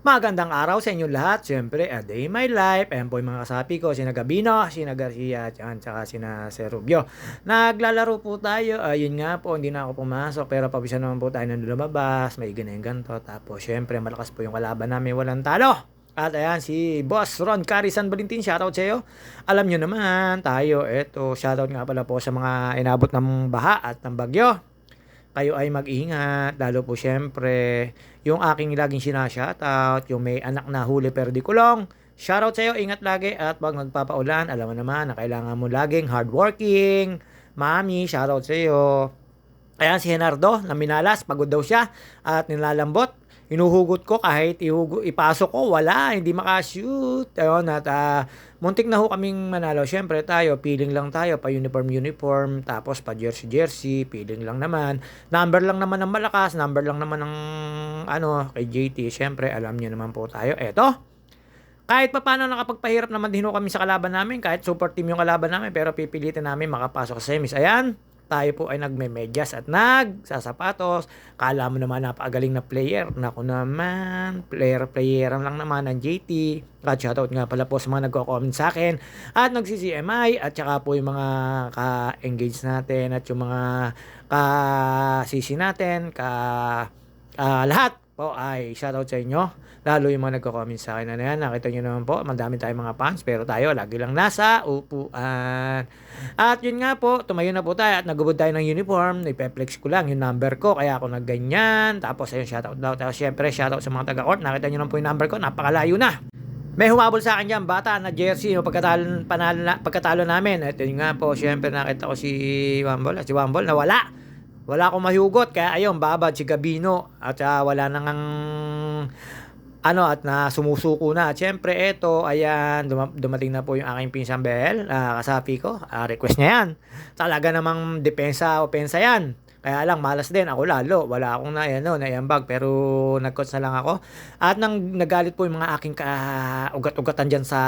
Magandang araw sa inyong lahat. Siyempre, a day in my life. Ayan po yung mga kasapi ko, sina Gabino, sina Garcia, at saka sina Sir Rubio. Naglalaro po tayo. Ayun nga po, hindi na ako pumasok. Pero pabisan naman po tayo nang lumabas. May ganyan ganito. Tapos, siyempre, malakas po yung kalaban namin. Walang talo. At ayan, si Boss Ron Cari San Valentin, shoutout sa iyo. Alam nyo naman, tayo, eto, shoutout nga pala po sa mga inabot ng baha at ng bagyo. Kayo ay mag-ingat, lalo po siyempre, yung aking laging sinashoutout, yung may anak na huli pero di kulong. Shoutout sa iyo, ingat lagi at pag nagpapaulan, alam mo naman na kailangan mo laging hardworking. Mami, shoutout sa iyo. Ayan si Henardo, na minalas, pagod daw siya at nilalambot. Hinuhugot ko kahit ipasok ko, wala, hindi makashoot. Ayun, at muntik na ho kaming manalo. Siyempre tayo, feeling lang tayo, pa uniform, tapos pa jersey, feeling lang naman. Number lang naman ng malakas, number lang naman ng kay JT. Siyempre, alam niyo naman po tayo. Eto, kahit pa paano nakapagpahirap naman din ho kami sa kalaban namin, kahit super team yung kalaban namin, pero pipilitin namin makapasok sa semis. Ayan, tayo po ay nagmemedyas at nagsasapatos. Kala mo naman napakagaling na player. Naku naman, player lang naman ng JT. At shoutout nga pala po sa mga nagko-comment sa akin at nagsi-CMI at saka po yung mga ka-engage natin at yung mga ka-CC natin, lahat po ay shoutout sa inyo. Lalo yung mga nagko-comment sa akin na yan. Nakita nyo naman po, madami tayong mga fans. Pero tayo, lagi lang nasa upuan. At yun nga po, tumayo na po tayo at nagubod tayo ng uniform. Ipe-flex ko lang yung number ko. Kaya ako nagganyan. Tapos ayun, shoutout daw. Tapos syempre, shoutout sa mga taga-court. Nakita nyo naman po yung number ko. Napakalayo na. May humabol sa akin dyan, bata na jersey, no, pagkatalo namin. At yun nga po, syempre nakita ko si Wambol. Si Wambol nawala. Wala akong mahugot. Kaya ayun, babad si Gabino. At wala nang at na sumusuko na. At syempre, eto, ayan, dumating na po yung aking pinsang Bel, kasapi ko. Request niya yan. Talaga namang depensa, opensa yan. Kaya lang, malas din. Ako lalo. Wala akong naiambag. Pero nag-coach na lang ako. At nagalit po yung mga aking ugat-ugatan dyan sa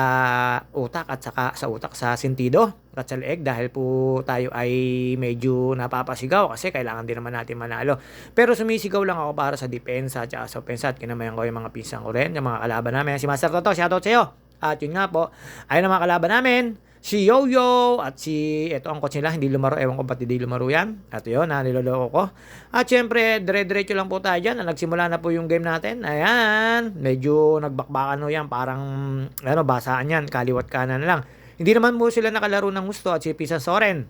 utak at saka sa utak sa sentido at sa leeg dahil po tayo ay medyo napapasigaw kasi kailangan din naman natin manalo. Pero sumisigaw lang ako para sa depensa at sa opensa at kinamayan ko yung mga pinsang ko rin, yung mga kalaban namin. Si Master Toto, shoutout sa iyo. At yun nga po, ayun ang mga kalaban namin. Si Yo-Yo at ito ang coach nila, hindi lumaro. Ewan ko ba't hindi lumaro yan. At yun, niloloko ko. At syempre, dire-diretso lang po tayo dyan. Nagsimula na po yung game natin. Ayan, medyo nagbakbakan yan. Parang, basaan yan. Kaliwat kanan lang. Hindi naman mo sila nakalaro ng gusto. At si Pisa Soren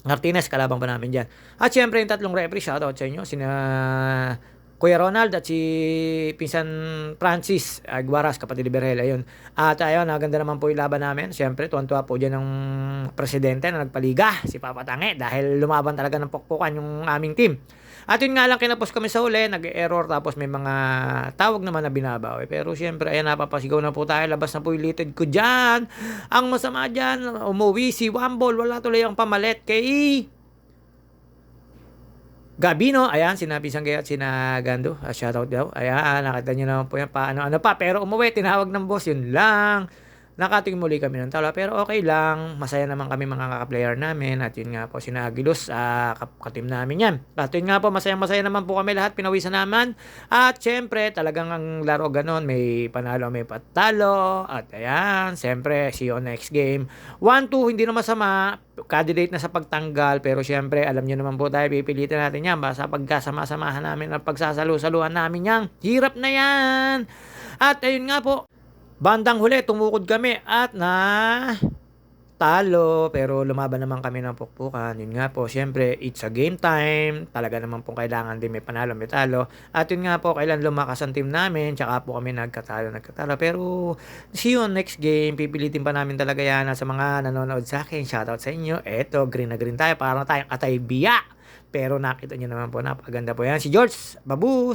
Martinez, kalabang pa namin dyan. At syempre, yung tatlong referee, shoutout sa inyo. Sina Kuya Ronald at si Pinsan Francis Aguaras, kapatid ni Berhel, ayun. At ayun, naganda naman po yung laban namin. Siyempre, tuwan-tuwa po dyan ng presidente na nagpaliga, si Papa Tange, dahil lumaban talaga ng pokpokan yung aming team. At yun nga lang, kinapos kami sa uli, nag-error, tapos may mga tawag naman na binabawi. Pero siyempre, ayan, napapasigaw na po tayo, labas na po yung litid ko dyan. Ang masama dyan, umuwi si Wambol, wala tuloy ang pamalit kay Gabino, ayan, sinabi sang at sinagando, shoutout daw. Ayan, nakita nyo naman po yan, paano pa. Pero umuwi, tinawag ng boss, yun lang. Nakating muli kami ng talo, pero okay lang. Masaya naman kami mga kaka-player namin. At yun nga po, sina Aguilos, ka-team namin yan. At yun nga po, masaya naman po kami lahat, pinawisan naman. At syempre, talagang ang laro ganon, may panalo, may patalo. At ayan, syempre, see you next game. 1-2, hindi na masama. Candidate na sa pagtanggal, pero syempre, alam nyo naman po tayo, pipilitin natin yan. Basta pagkasama-samahan namin at pagsasalu-saluhan namin yan. Hirap na yan. At ayun nga po, bandang huli, tumukod kami at talo, pero lumaban naman kami ng pukpukan. Yun nga po, syempre, it's a game time. Talaga naman po kailangan din may panalo, may talo. At yun nga po, kailan lumakas ang team namin, tsaka po kami nagkatalo. Pero, see you on next game. Pipilitin pa namin talaga yan sa mga nanonood sa akin. Shoutout sa inyo. Eto, green na green tayo. Parang tayong atay biya. Pero nakita nyo naman po, napakaganda po yan. Si George, Babus.